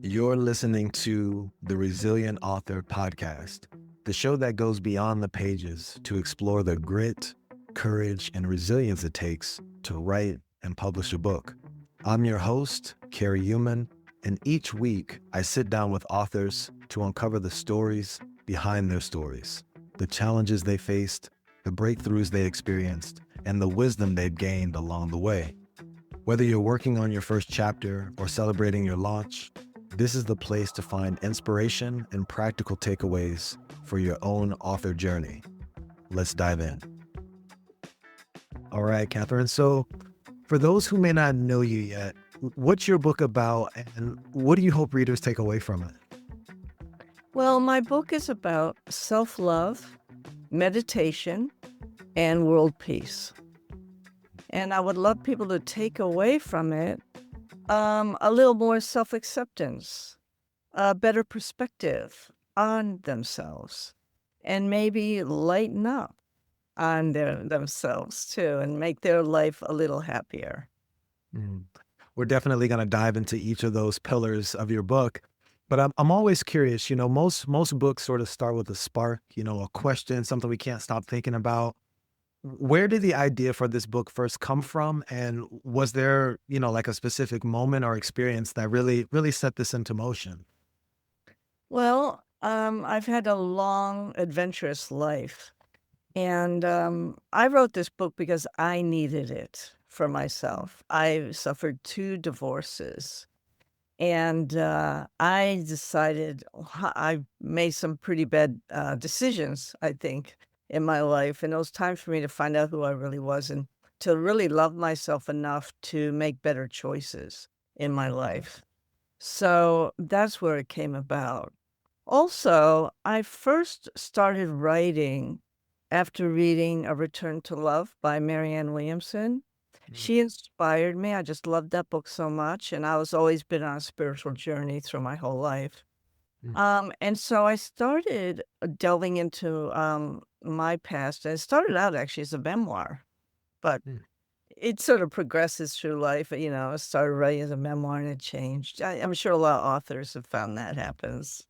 You're listening to the Resilient Author Podcast, the show that goes beyond the pages to explore the grit, courage, and resilience it takes to write and publish a book. I'm your host, Carrie Human, and each week I sit down with authors to uncover the stories behind their stories, the challenges they faced, the breakthroughs they experienced, and the wisdom they've gained along the way. Whether you're working on your first chapter or celebrating your launch, this is the place to find inspiration and practical takeaways for your own author journey. Let's dive in. All right, Kathryn. So, for those who may not know you yet, what's your book about and what do you hope readers take away from it? Well, my book is about self-love, meditation, and world peace. And I would love people to take away from it a little more self-acceptance, a better perspective on themselves, and maybe lighten up on themselves too and make their life a little happier. Mm. We're definitely going to dive into each of those pillars of your book. But I'm always curious, most books sort of start with a spark, a question, something we can't stop thinking about. Where did the idea for this book first come from? And was there, like a specific moment or experience that really set this into motion? Well, I've had a long, adventurous life. And I wrote this book because I needed it for myself. I suffered 2 divorces. And I decided I made some pretty bad decisions, I think, in my life. And it was time for me to find out who I really was and to really love myself enough to make better choices in my life. So that's where it came about. Also, I first started writing after reading A Return to Love by Marianne Williamson. Mm, She inspired me. I just loved that book so much, and I was always been on a spiritual journey through my whole life. mm, And so I started delving into my past, and it started out actually as a memoir, but mm. it sort of progresses through life. I started writing as a memoir, and it changed. I'm sure a lot of authors have found that happens.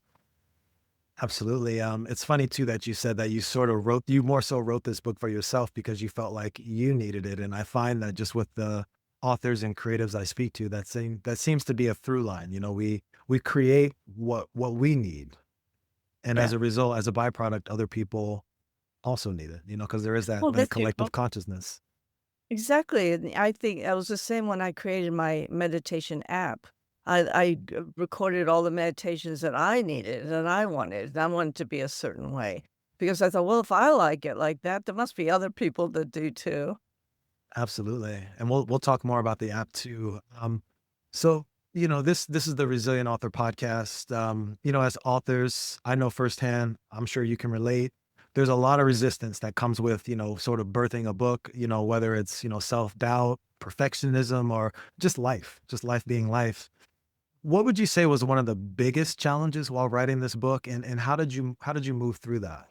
Absolutely. It's funny too that you said that you more so wrote this book for yourself because you felt like you needed it. And I find that just with the authors and creatives I speak to, that seems to be a through line. We create what we need. And Yeah. as a result, as a byproduct, other people also need it, because there is that Well, that that's it. collective consciousness. Exactly, and I think I was the same when I created my meditation app. I recorded all the meditations that I needed and I wanted, and I wanted to be a certain way because I thought, "Well, if I like it like that, there must be other people that do too." Absolutely. And we'll talk more about the app too. So, this is the Resilient Author Podcast. As authors, I know firsthand, I'm sure you can relate. There's a lot of resistance that comes with, sort of birthing a book, whether it's, self-doubt, perfectionism, or just life being life. What would you say was one of the biggest challenges while writing this book and how did you move through that?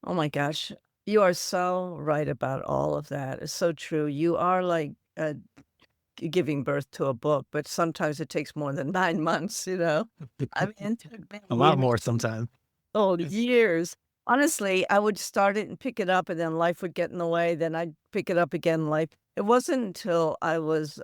Oh my gosh, you are so right about all of that. It's so true. You are like, giving birth to a book, but sometimes it takes more than 9 months, you know? I mean, it took me A lot years. more sometimes. Oh, years. Honestly, I would start it and pick it up, and then life would get in the way, then I'd pick it up again, life it wasn't until I was,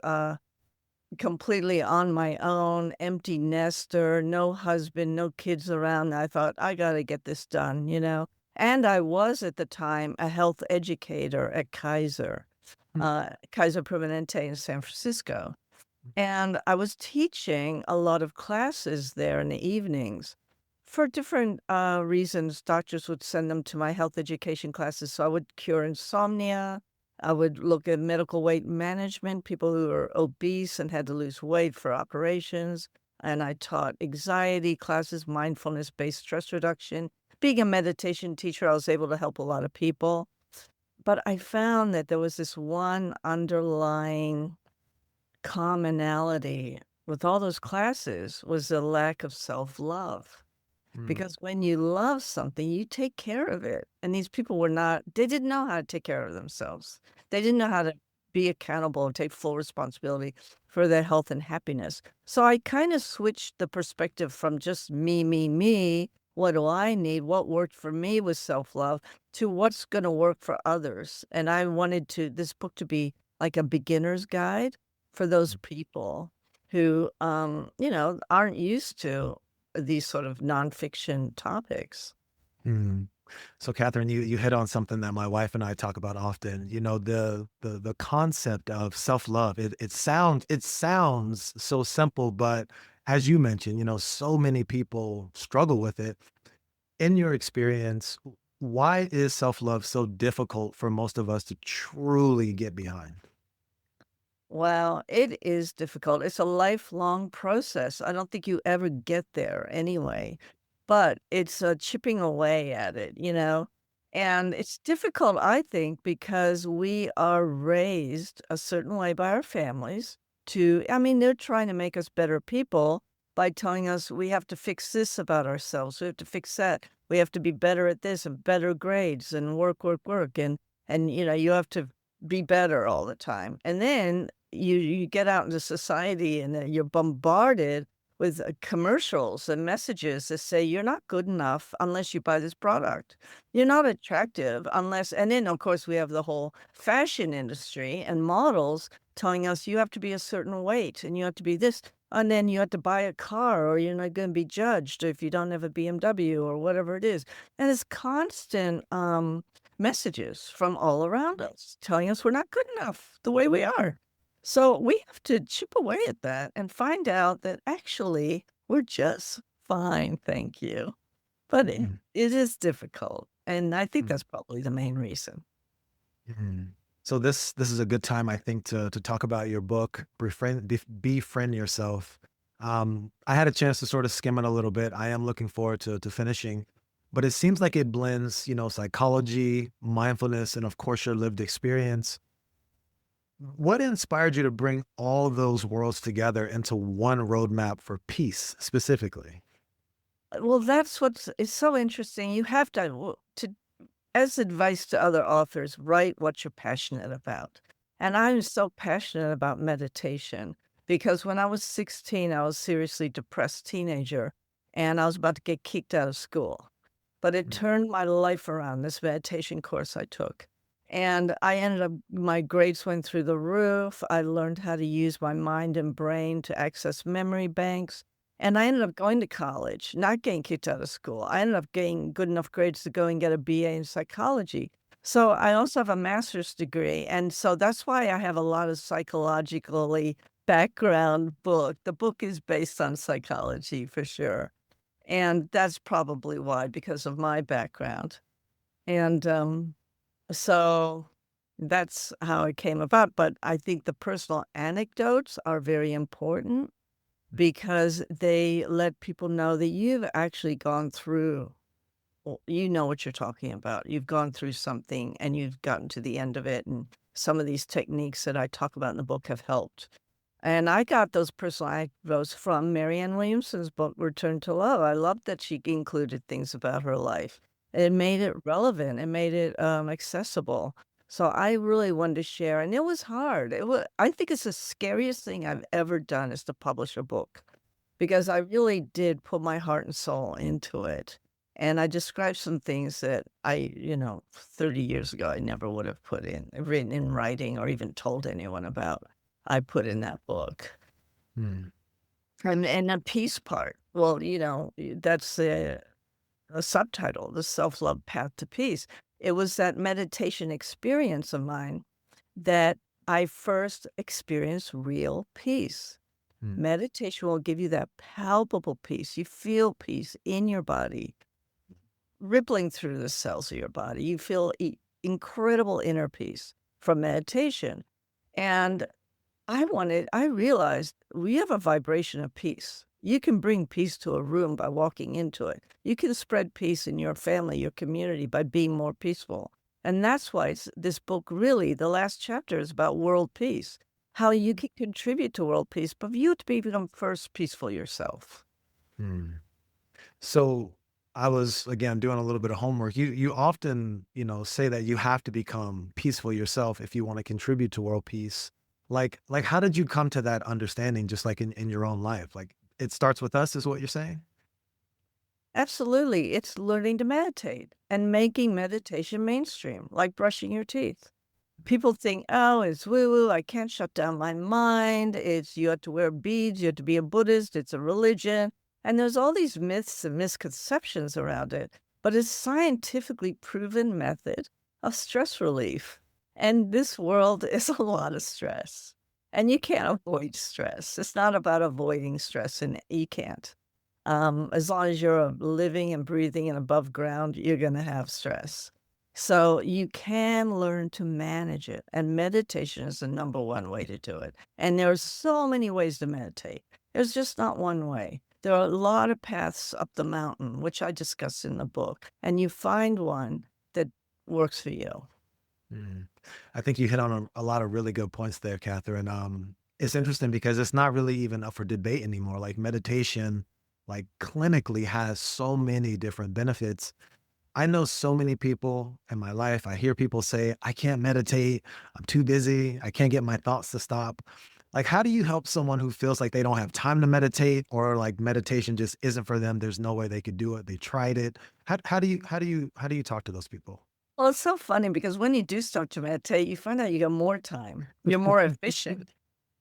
completely on my own, empty nester, no husband, no kids around, I thought, "I gotta get this done," you know? And I was, at the time, a health educator at Kaiser Permanente in San Francisco, and I was teaching a lot of classes there in the evenings. For different, reasons, doctors would send them to my health education classes, so I would cure insomnia, I would look at medical weight management, people who are obese and had to lose weight for operations, and I taught anxiety classes, mindfulness-based stress reduction. Being a meditation teacher, I was able to help a lot of people, but I found that there was this one underlying commonality with all those classes was the lack of self-love. Mm, Because when you love something, you take care of it, and these people were not they didn't know how to take care of themselves. They didn't know how to be accountable and take full responsibility for their health and happiness. So I kind of switched the perspective from just me. What do I need? What worked for me with self-love to what's going to work for others. And I wanted this book to be like a beginner's guide for those people who, aren't used to these sort of nonfiction topics. Mm. So, Catherine, you hit on something that my wife and I talk about often. The concept of self love. It sounds so simple, but as you mentioned, so many people struggle with it. In your experience, why is self love so difficult for most of us to truly get behind? Well, it is difficult. It's a lifelong process. I don't think you ever get there anyway, but it's chipping away at it. And it's difficult, I think, because we are raised a certain way by our families I mean, they're trying to make us better people by telling us we have to fix this about ourselves. We have to fix that. We have to be better at this and better grades and work, work, work. And you have to be better all the time. And then you get out into society and you're bombarded with commercials and messages that say you're not good enough unless you buy this product. You're not attractive unless, and then of course we have the whole fashion industry and models telling us you have to be a certain weight and you have to be this, and then you have to buy a car or you're not going to be judged if you don't have a BMW or whatever it is. And it's constant messages from all around us telling us we're not good enough the way we are. So we have to chip away at that and find out that actually we're just fine, thank you. But Mm, it is difficult, and I think mm, that's probably the main reason. mm. So this is a good time, I think, to talk about your book, Befriend Yourself. I had a chance to sort of skim it a little bit. I am looking forward to finishing, but it seems like it blends, psychology, mindfulness, and of course your lived experience. What inspired you to bring all those worlds together into one roadmap for peace specifically? Well, that's it's so interesting. You have to as advice to other authors, write what you're passionate about. And I'm so passionate about meditation because when I was 16, I was seriously depressed teenager and I was about to get kicked out of school. But it Mm, turned my life around, this meditation course I took. And I ended up, my grades went through the roof. I learned how to use my mind and brain to access memory banks. And I ended up going to college, not getting kicked out of school. I ended up getting good enough grades to go and get a BA in psychology. So I also have a master's degree. And so that's why I have a lot of psychologically background book. The book is based on psychology for sure. And that's probably why, because of my background. And so that's how it came about. But I think the personal anecdotes are very important because they let people know that you've actually gone through, you know what you're talking about. You've gone through something and you've gotten to the end of it. And some of these techniques that I talk about in the book have helped. And I got those personal anecdotes from Marianne Williamson's book, Return to Love. I loved that she included things about her life. It made it relevant. It made it accessible. So I really wanted to share, and it was hard. I think it's the scariest thing I've ever done is to publish a book because I really did put my heart and soul into it. And I described some things that 30 years ago, I never would have written in writing or even told anyone about. I put in that book. mm, And the peace part, well, that's a subtitle, The Self-Love Path to Peace. It was that meditation experience of mine that I first experienced real peace. mm, Meditation will give you that palpable peace. You feel peace in your body, rippling through the cells of your body. You feel incredible inner peace from meditation. And I realized we have a vibration of peace. You can bring peace to a room by walking into it. You can spread peace in your family, your community by being more peaceful. And that's why this book really, the last chapter is about world peace, how you can contribute to world peace, but you have to become first peaceful yourself. mm. So I was again doing a little bit of homework. You often, say that you have to become peaceful yourself if you want to contribute to world peace. Like how did you come to that understanding just like in your own life? Like it starts with us is what you're saying? Absolutely. It's learning to meditate and making meditation mainstream, like brushing your teeth. People think, oh, it's woo woo. I can't shut down my mind. It's you have to wear beads. You have to be a Buddhist. It's a religion. And there's all these myths and misconceptions around it. But it's scientifically proven method of stress relief. And this world is a lot of stress. And you can't avoid stress. It's not about avoiding stress, and you can't. As long as you're living and breathing and above ground, you're going to have stress. So you can learn to manage it, and meditation is the number one way to do it. And there are so many ways to meditate. There's just not one way. There are a lot of paths up the mountain, which I discuss in the book, and you find one that works for you. Mm. I think you hit on a lot of really good points there, Catherine. It's interesting because it's not really even up for debate anymore. Like meditation, like clinically has so many different benefits. I know so many people in my life. I hear people say, I can't meditate. I'm too busy. I can't get my thoughts to stop. Like, how do you help someone who feels like they don't have time to meditate or like meditation just isn't for them? There's no way they could do it. They tried it. How do you talk to those people? Well, it's so funny because when you do start to meditate, you find out you got more time. You're more efficient.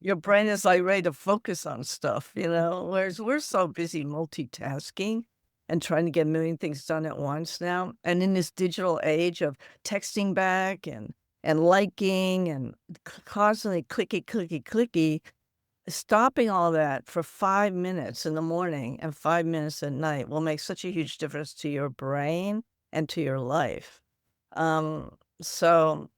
Your brain is like ready to focus on stuff, whereas we're so busy multitasking and trying to get a million things done at once now. And in this digital age of texting back and liking and constantly clicky, clicky, clicky, stopping all that for 5 minutes in the morning and 5 minutes at night will make such a huge difference to your brain and to your life. So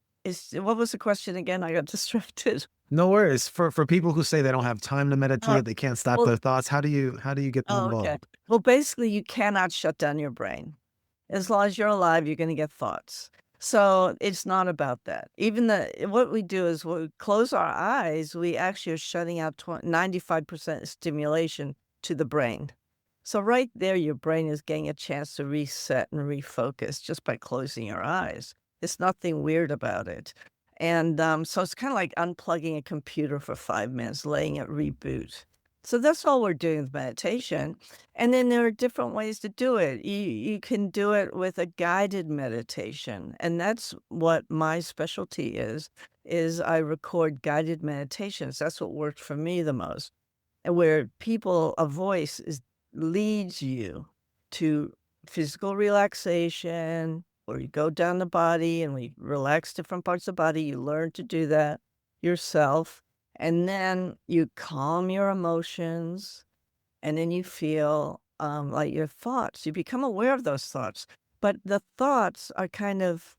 what was the question again? I got distracted. No worries. For people who say they don't have time to Uh, meditate, they can't stop well, their thoughts. How do you get them oh, okay. involved? Well, basically, you cannot shut down your brain. As long as you're alive, you're gonna get thoughts. So, it's not about that. Even what we do is when we close our eyes, we actually are shutting out 95% stimulation to the brain. So right there, your brain is getting a chance to reset and refocus just by closing your eyes. There's nothing weird about it. And, so it's kinda like unplugging a computer for 5 minutes, letting it reboot. So that's all we're doing with meditation. And then there are different ways to do it. You can do it with a guided meditation, and that's what my specialty is I record guided meditations. That's what worked for me the most. And where a voice leads you to physical relaxation, where you go down the body and we relax different parts of the body. You learn to do that yourself. And then you calm your emotions, and then you feel, like your thoughts. You become aware of those thoughts, but the thoughts are kind of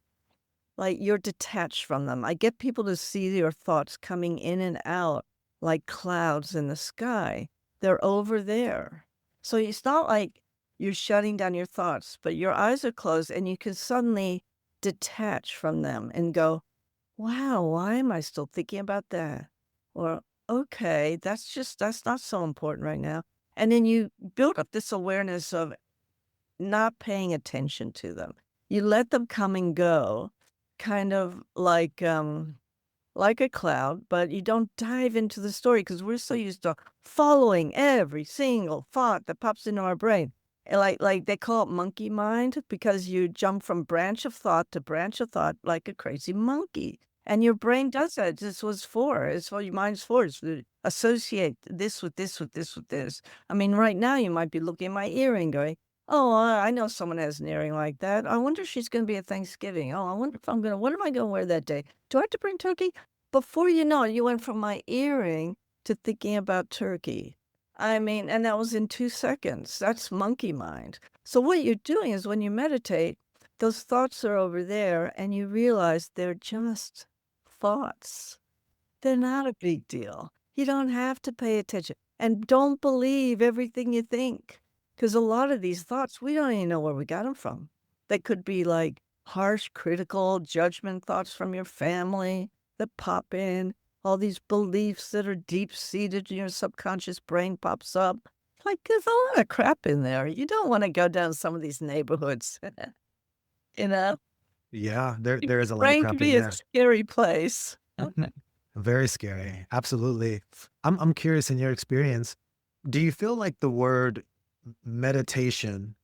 like you're detached from them. I get people to see your thoughts coming in and out like clouds in the sky. They're over there. So it's not like you're shutting down your thoughts, but your eyes are closed and you can suddenly detach from them and go, wow, why am I still thinking about that? Or, okay, that's not so important right now. And then you build up this awareness of not paying attention to them. You let them come and go, kind of like a cloud, but you don't dive into the story because we're so used to following every single thought that pops into our brain. And like they call it monkey mind because you jump from branch of thought to branch of thought like a crazy monkey. And your brain does that. This was for. It's what your mind's for. It's to associate this with this with this with this. I mean, right now you might be looking at my earring going, oh, I know someone has an earring like that. I wonder if she's going to be at Thanksgiving. Oh, I wonder if what am I going to wear that day? Do I have to bring turkey? Before you know it, you went from my earring to thinking about turkey. I mean, and that was in 2 seconds. That's monkey mind. So what you're doing is when you meditate, those thoughts are over there and you realize they're just thoughts. They're not a big deal. You don't have to pay attention. And don't believe everything you think. Because a lot of these thoughts, we don't even know where we got them from. They could be like harsh, critical, judgment thoughts from your family that pop in, all these beliefs that are deep seated in your subconscious brain pops up. like, there's a lot of crap in there. You don't wanna go down some of these neighborhoods, you know? Yeah, there Your there is a lot of brain can crap in be a there. scary place. Very scary. Absolutely. I'm curious in your experience, do you feel like the word meditation,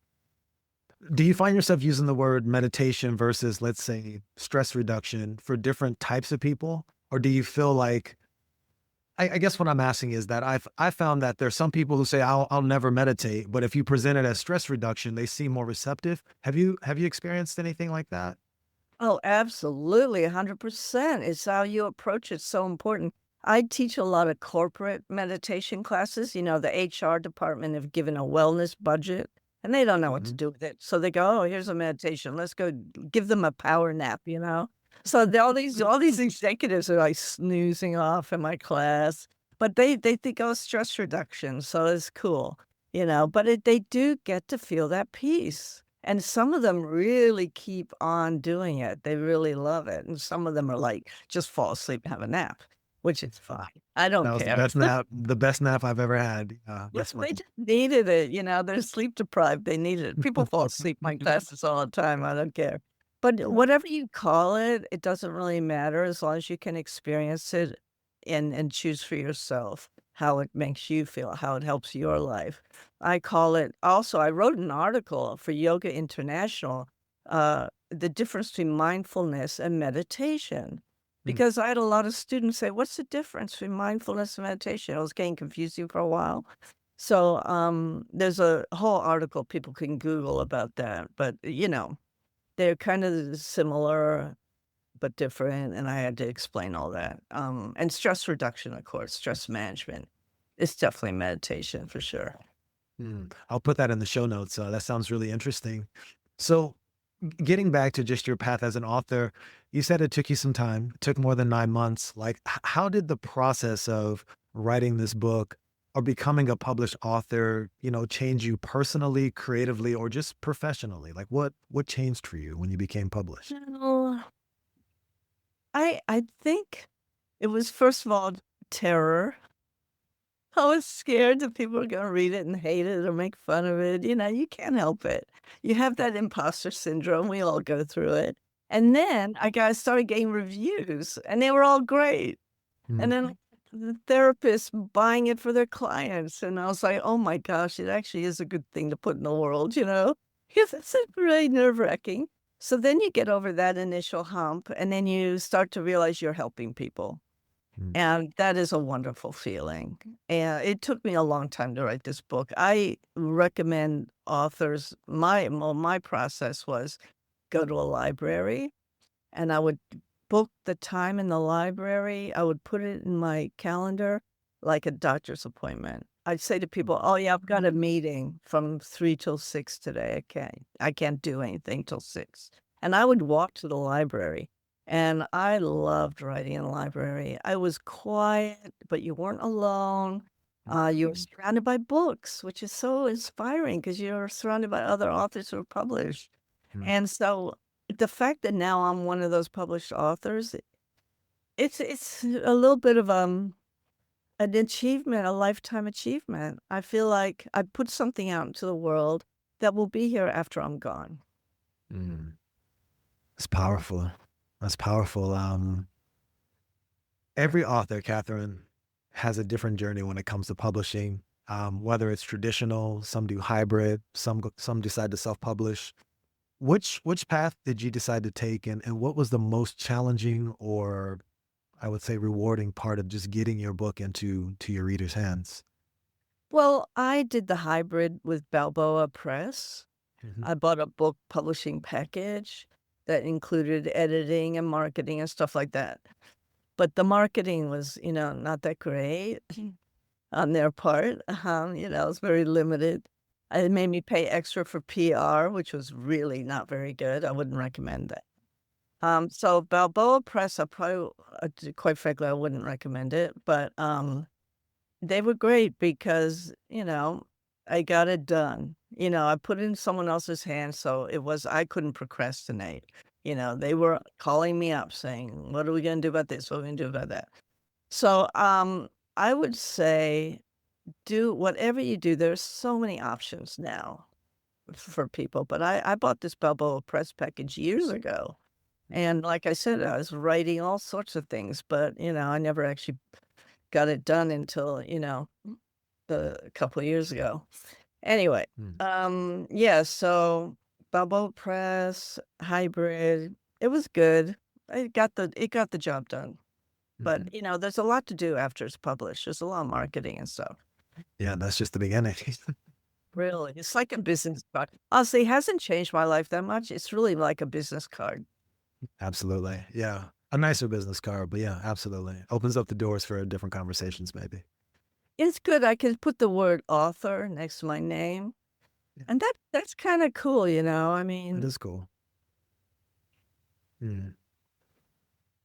do you find yourself using the word meditation versus, let's say, stress reduction for different types of people? Or do you feel like, I guess what I'm asking is that I found that there's some people who say I'll never meditate, but if you present it as stress reduction, they seem more receptive. Have you experienced anything like that? Oh, absolutely, 100%. It's how you approach it's so important. I teach a lot of corporate meditation classes. The HR department have given a wellness budget, and they don't know what to Mhm. do with it. So they go, "Oh, here's a meditation. Let's go give them a power nap?" So all these executives are, like, snoozing off in my class, but they think, "Oh, stress reduction," so it's cool, but they do get to feel that peace. And some of them really keep on doing it. They really love it, and some of them are like, just fall asleep and have a nap, which is fine. I don't That was care. the best nap I've ever had. Yeah, That's they funny. just needed it, they're sleep deprived, they needed it. People fall asleep in my classes all the time, I don't care. But whatever you call it, it doesn't really matter as long as you can experience it and choose for yourself how it makes you feel, how it helps your life. I call it also, I wrote an article for Yoga International, the difference between mindfulness and meditation. Mm, Because I had a lot of students say, "What's the difference between mindfulness and meditation?" It was getting confusing for a while. So, there's a whole article people can Google about that, but they're kind of similar but different, and I had to explain all that. And stress reduction, of course, stress management. It's definitely meditation for sure. I'll put that in the show notes. That sounds really interesting. So, getting back to just your path as an author, you said it took you some time, it took more than 9 months. Like, how did the process of writing this book or becoming a published author, change you personally, creatively, or just professionally? Like, what changed for you when you became published? No, I think it was, first of all, terror. I was scared that people were gonna read it and hate it or make fun of it. You can't help it. You have that imposter syndrome, we all go through it. And then started getting reviews, and they were all great. And Mm, then the therapists buying it for their clients, and I was like, "Oh my gosh, it actually is a good thing to put in the world?" Because it's really nerve-wracking. So then you get over that initial hump, and then you start to realize you're helping people. mm, And that is a wonderful feeling. And it took me a long time to write this book. I recommend authors, my process was go to a library, and I would book the time in the library. I would put it in my calendar like a doctor's appointment. I'd say to people, "Oh yeah, I've got a meeting from 3 till 6 today. I can't do anything till 6." And I would walk to the library, and I loved writing in the library. I was quiet, but you weren't alone. You were surrounded by books, which is so inspiring because you're surrounded by other authors who are published. mm, And so the fact that now I'm one of those published authors, it's a little bit of, an achievement, a lifetime achievement. I feel like I put something out into the world that will be here after I'm gone. mm. It's powerful. That's powerful. Every author, Catherine, has a different journey when it comes to publishing. Whether it's traditional, some do hybrid, some decide to self-publish. Which path did you decide to take, and what was the most challenging, or I would say rewarding part of just getting your book to your readers' hands? Well, I did the hybrid with Balboa Press. Mhm, I bought a book publishing package that included editing and marketing and stuff like that. But the marketing was not that great. On their part, it's very limited. It made me pay extra for PR, which was really not very good. I wouldn't recommend that. So Balboa Press, quite frankly, I wouldn't recommend it, but, they were great because I got it done. I put it in someone else's hands, so I couldn't procrastinate. They were calling me up saying, "What are we gonna do about this? What are we gonna do about that?" So, I would say do whatever you do, there's so many options now for people. But I bought this Balboa Press package years ago. And like I said, I was writing all sorts of things, but, I never actually got it done until, a couple of years ago. Anyway, Mm, yeah, so Balboa Press, hybrid, it was good. It got the job done. mhm. But, there's a lot to do after it's published. There's a lot of marketing and stuff. Yeah, that's just the beginning. Really, it's like a business card. Honestly, it hasn't changed my life that much. It's really like a business card. Absolutely. Yeah. A nicer business card, but yeah, absolutely. Opens up the doors for different conversations, maybe. It's good. I can put the word author next to my name, Yeah, and that's kinda cool, I it mean. is cool. Mm.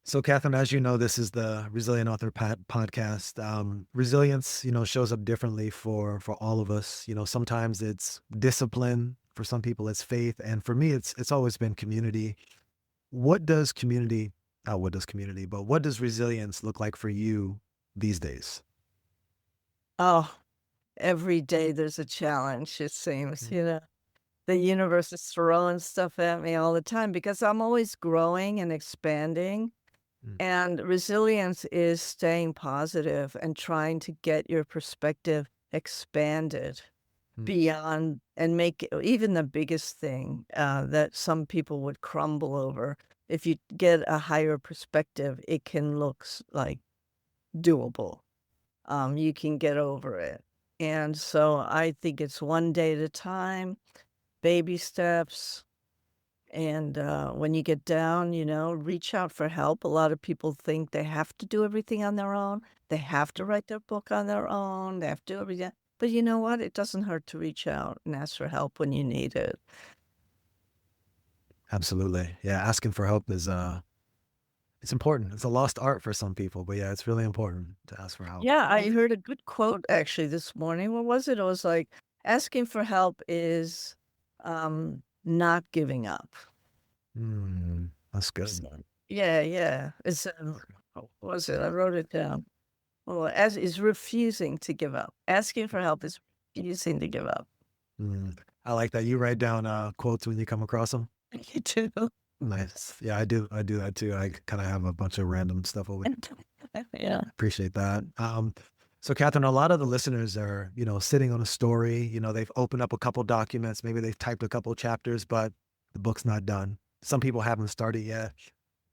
So, Catherine, as you know, this is the Resilient Author podcast. Resilience, shows up differently for all of us. Sometimes it's discipline. For some people, it's faith, and for me, it's always been community. What does community? What does community? But what does resilience look like for you these days? Oh, every day there's a challenge, it seems, Mm, The universe is throwing stuff at me all the time because I'm always growing and expanding, mm, and resilience is staying positive and trying to get your perspective expanded mm. beyond and make even the biggest thing, that some people would crumble over. If you get a higher perspective, it can look like doable. You can get over it. And so I think it's one day at a time, baby steps. And when you get down, reach out for help. A lot of people think they have to do everything on their own. They have to write their book on their own. They have to do everything. But you know what? It doesn't hurt to reach out and ask for help when you need it. Absolutely. Yeah, asking for help is it's important. It's a lost art for some people, but yeah, it's really important to ask for help. Yeah, I heard a good quote actually this morning. What was it? It was like, asking for help is not giving up. That's good. So, yeah, yeah. It's what was it? I wrote it down. Well, as is refusing to give up. Asking for help is refusing to give up. Mm. I like that. You write down quotes when you come across them. You too. Nice. Yeah, I do. I do that too. I kind of have a bunch of random stuff over. Yeah. Appreciate that. So Catherine, a lot of the listeners are, sitting on a story. They've opened up a couple documents, maybe they've typed a couple chapters, but the book's not done. Some people haven't started yet.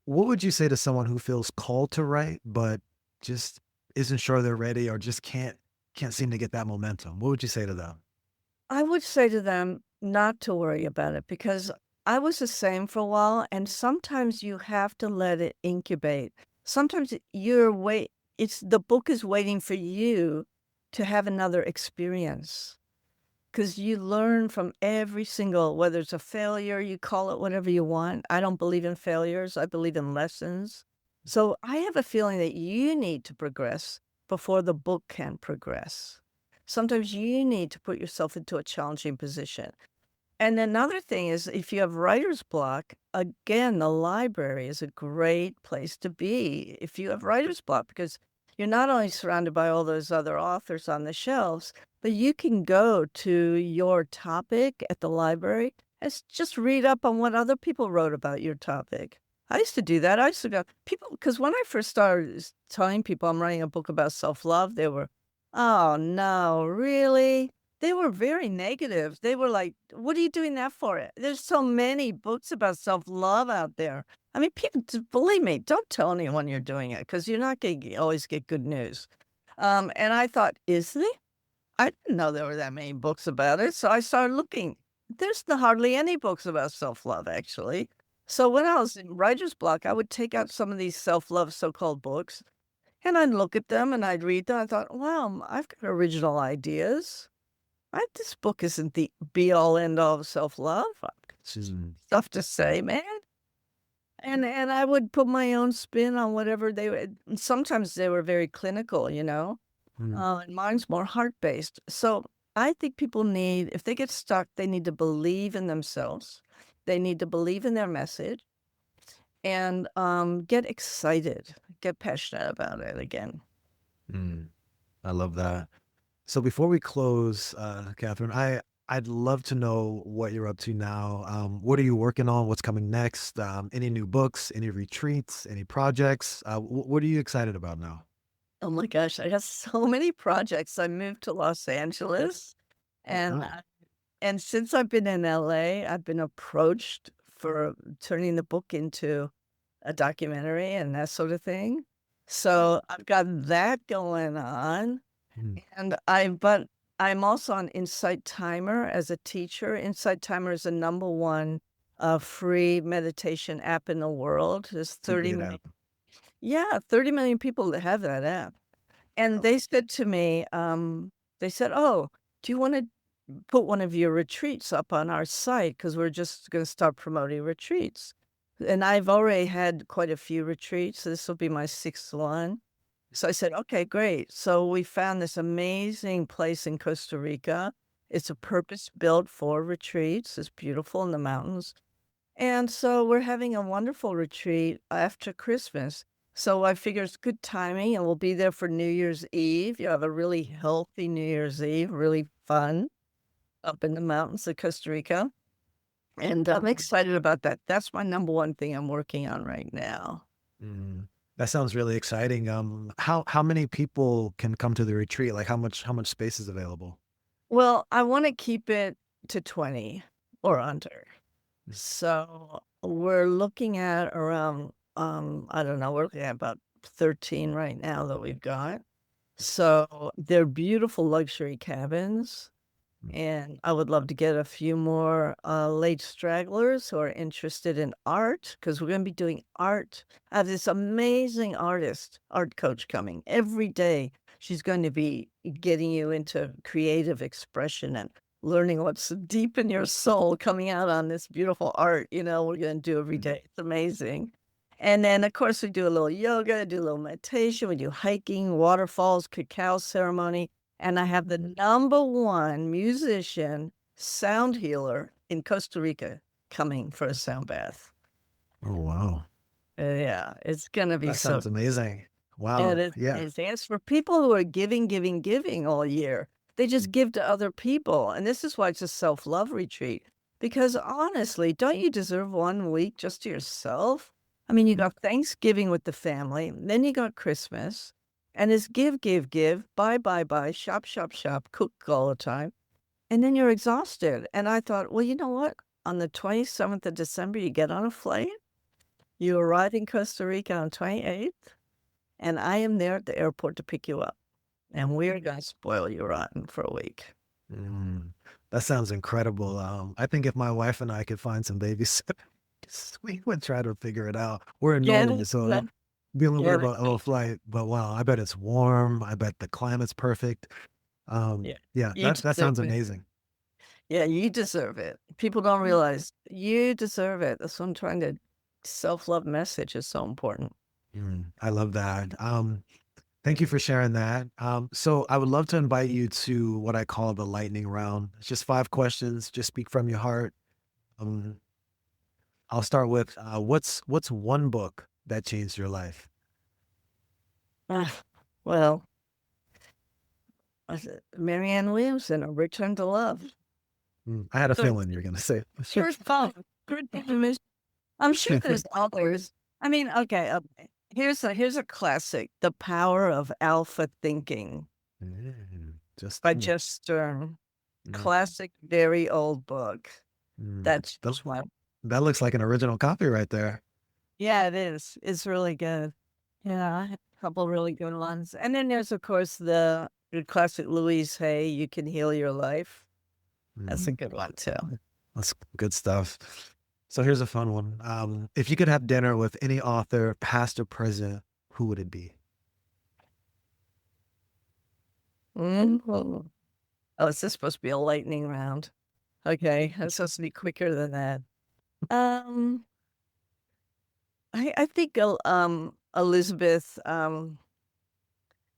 What would you say to someone who feels called to write, but just isn't sure they're ready or just can't seem to get that momentum? What would you say to them? I would say to them not to worry about it because I was the same for a while, and sometimes you have to let it incubate. Sometimes it's the book is waiting for you to have another experience. 'Cause you learn from every single whether it's a failure, you call it whatever you want. I don't believe in failures, I believe in lessons. So, I have a feeling that you need to progress before the book can progress. Sometimes you need to put yourself into a challenging position. And another thing is if you have writer's block, again, the library is a great place to be if you have writer's block because you're not only surrounded by all those other authors on the shelves, but you can go to your topic at the library and just read up on what other people wrote about your topic. I used to do that. I used to go, people, because when I first started telling people I'm writing a book about self love, they were, oh no, really? They were very negative. They were like, "What are you doing that for? There's so many books about self-love out there." I mean, people believe me, don't tell anyone you're doing it because 'cause you're not gonna always get good news. And I thought, "Is there? I didn't know there were that many books about it." So I started looking. There's hardly any books about self-love, actually. So when I was in writer's block, I would take out some of these self-love so-called books, and I'd look at them and I'd read them. I thought, "Wow, I've got original ideas." This book isn't the be all end all of self-love. I've got Mm, stuff to say, man. And I would put my own spin on whatever they would and sometimes they were very clinical, mm, and mine's more heart-based. So, I think people need if they get stuck, they need to believe in themselves. They need to believe in their message and, get excited, get passionate about it again. mm. I love that. So before we close, Catherine, I'd love to know what you're up to now. What are you working on? What's coming next? Any new books? Any retreats? Any projects? What are you excited about now? Oh my gosh, I got so many projects. I moved to Los Angeles, and Oh, and since I've been in LA, I've been approached for turning the book into a documentary and that sort of thing. So I've got that going on. mm, And I'm also on Insight Timer as a teacher. Insight Timer is the number one free meditation app in the world. There's it's a 30 great million, app. yeah, 30 million people that have that app. And Oh, they said to me, they said, "Oh, do you want to put one of your retreats up on our site? Because we're just going to start promoting retreats." And I've already had quite a few retreats. This will be my sixth one. So I said, "Okay, great." So we found this amazing place in Costa Rica. It's a purpose built for retreats. It's beautiful in the mountains. And so we're having a wonderful retreat after Christmas. So I figure it's good timing, and we'll be there for New Year's Eve. You have a really healthy New Year's Eve, really fun up in the mountains of Costa Rica. And I'm excited about that. That's my number one thing I'm working on right now. mm, that sounds really exciting. How many people can come to the retreat? Like how much space is available? Well, I want to keep it to 20 or under. Mm, So we're looking at around, I don't know, we're looking at about 13 right now that we've got. So they're beautiful luxury cabins. mm, And I would love to get a few more late stragglers who are interested in art because we're going to be doing art. I have this amazing art coach coming every day. She's going to be getting you into creative expression and learning what's deep in your soul coming out on this beautiful art, we're going to do every mm, day. It's amazing. And then, of course, we do a little yoga, do a little meditation, we do hiking, waterfalls, cacao ceremony. And I have the number one musician, sound healer in Costa Rica coming for a sound bath. oh wow, Yeah, it's gonna be that so, sounds amazing. and Wow, it's yeah. amazing. It's for people who are giving, giving, giving all year. They just give to other people, and this is why it's a self-love retreat, because honestly, don't you deserve 1 week just to yourself? I mean, you got Thanksgiving with the family, then you got Christmas, and it's give, give, give, buy, buy, buy, shop, shop, shop, cook all the time, and then you're exhausted, and I thought, "Well, you know what? On the 27th of December, you get on a flight, you arrive in Costa Rica on 28th, and I am there at the airport to pick you up, and we're gonna spoil you rotten for a week." Mm, that sounds incredible. I think if my wife and I could find some babysitters, we would try to figure it out. We're in Get Norway, it? so Get it'd be a little bit get it? about a flight. But wow, I bet it's warm. I bet the climate's perfect. Yeah. Yeah, You that deserve sounds it. amazing. Yeah, you deserve it. People don't realize you deserve it. That's what I'm trying to self-love message is so important. I love that. Thank you for sharing that. So I would love to invite you to what I call the lightning round. It's just 5 questions. Just speak from your heart. Um, I'll start with what's one book that changed your life? Ah, well, Marianne Williamson, A Return to Love. I had a So feeling you were gonna say. here's fun. Good information. I'm sure there's others. I mean, okay. Here's a classic, The Power of Alpha Thinking Just by Jeff Stern. mm, Classic, very old book. mm. That's that, just my, that looks like an original copy right there. yeah, it is. It's really good. Yeah, I have a couple really good ones. And then there's, of course, the classic Louise Hay, You Can Heal Your Life. That's Mm, a good one too. that's good stuff. So here's a fun one. If you could have dinner with any author, past or present, who would it be? Mhm. Oh, is this supposed to be a lightning round? Okay, it's supposed to be quicker than that. Um, I think Elizabeth,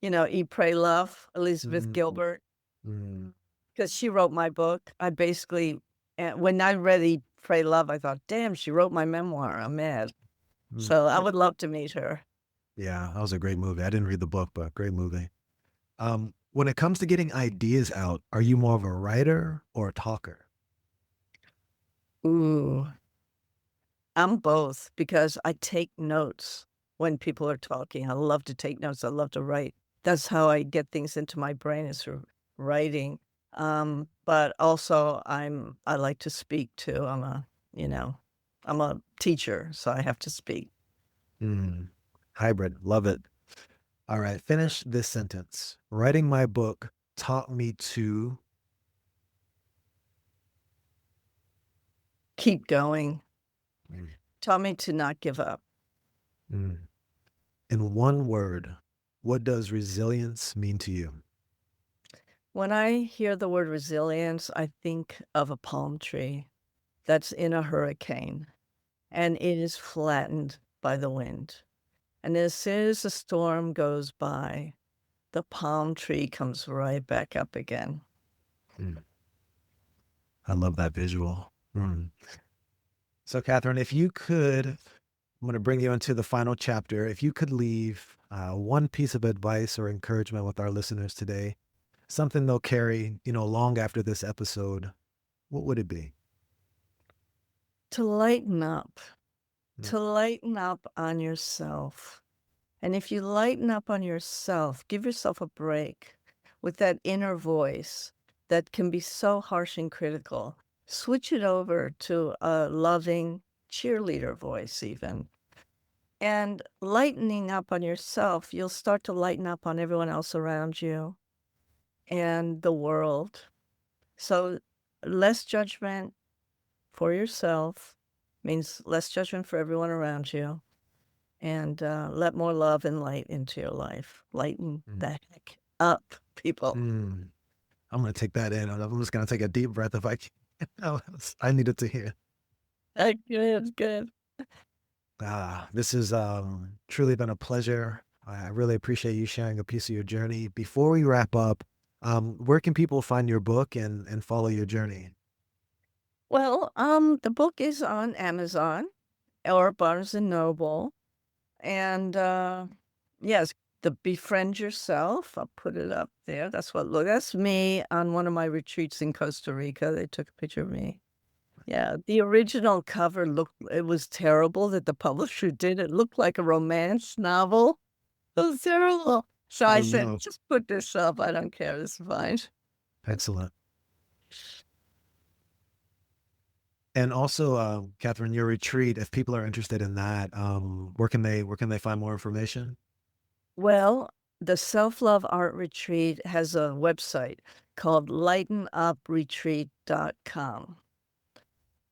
Eat, Pray, Love, Elizabeth Mm, Gilbert, mm, because she wrote my book. I basically, when I read Eat, Pray, Love, I thought, damn, she wrote my memoir. I'm mad. mm. So I would love to meet her. Yeah, that was a great movie. I didn't read the book, but great movie. When it comes to getting ideas out, are you more of a writer or a talker? Ooh, I'm both because I take notes when people are talking. I love to take notes. I love to write. That's how I get things into my brain is through writing. But also I like to speak too. You know, I'm a teacher, so I have to speak. Mm, hybrid. Love it. All right. Finish this sentence. Writing my book taught me to. Keep going. Mm, Taught me to not give up. mm. In one word, what does resilience mean to you? When I hear the word resilience, I think of a palm tree that's in a hurricane and it is flattened by the wind. And as soon as the storm goes by, the palm tree comes right back up again. Mm, I love that visual. Mm. So, Kathryn, if you could, I'm going to bring you into the final chapter. If you could leave one piece of advice or encouragement with our listeners today, something they'll carry, long after this episode, what would it be? To lighten up, Mm, to lighten up on yourself. And if you lighten up on yourself, give yourself a break with that inner voice that can be so harsh and critical. Switch it over to a loving cheerleader voice, even. And lightening up on yourself, you'll start to lighten up on everyone else around you and the world. So, less judgment for yourself means less judgment for everyone around you. And let more love and light into your life. Lighten mm, the heck up, people. mm. I'm going to take that in. I'm just going to take a deep breath if I can. I needed to hear. Good, good. This has truly been a pleasure. I really appreciate you sharing a piece of your journey. Before we wrap up, where can people find your book and follow your journey? Well, the book is on Amazon or Barnes and Noble. And yes, the Befriend Yourself. I'll put it up there. That's me on one of my retreats in Costa Rica. They took a picture of me. Yeah, the original cover it was terrible that the publisher did. It looked like a romance novel. It was terrible. So I Oh, said, no. just put this up. I don't care. It's fine. Excellent. And also, Kathryn, your retreat, if people are interested in that, where can they find more information? Well, the Self-Love Art Retreat has a website called lightenupreetreat.com.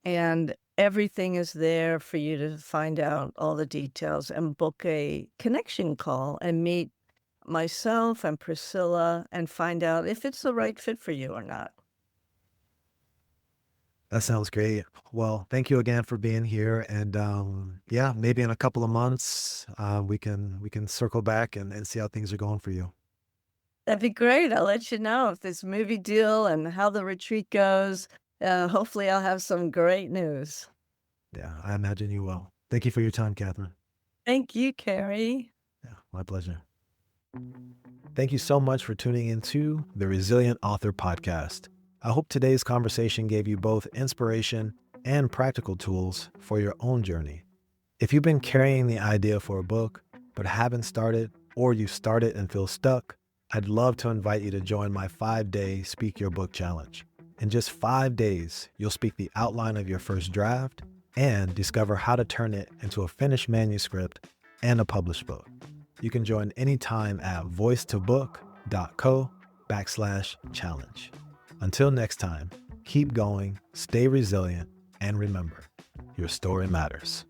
And everything is there for you to find out all the details and book a connection call and meet myself and Priscilla and find out if it's the right fit for you or not. That sounds great. Well, thank you again for being here. And yeah, maybe in a couple of months, we can circle back and see how things are going for you. That'd be great. I'll let you know if this movie deal and how the retreat goes. Hopefully, I'll have some great news. Yeah, I imagine you will. Thank you for your time, Kathryn. Thank you, Carrie. Yeah, my pleasure. Thank you so much for tuning into the Resilient Author Podcast. I hope today's conversation gave you both inspiration and practical tools for your own journey. If you've been carrying the idea for a book, but haven't started, or you started and feel stuck, I'd love to invite you to join my 5-day Speak Your Book Challenge. In just 5 days, you'll speak the outline of your first draft and discover how to turn it into a finished manuscript and a published book. You can join anytime at voicetobook.co/challenge. Until next time, keep going, stay resilient, and remember, your story matters.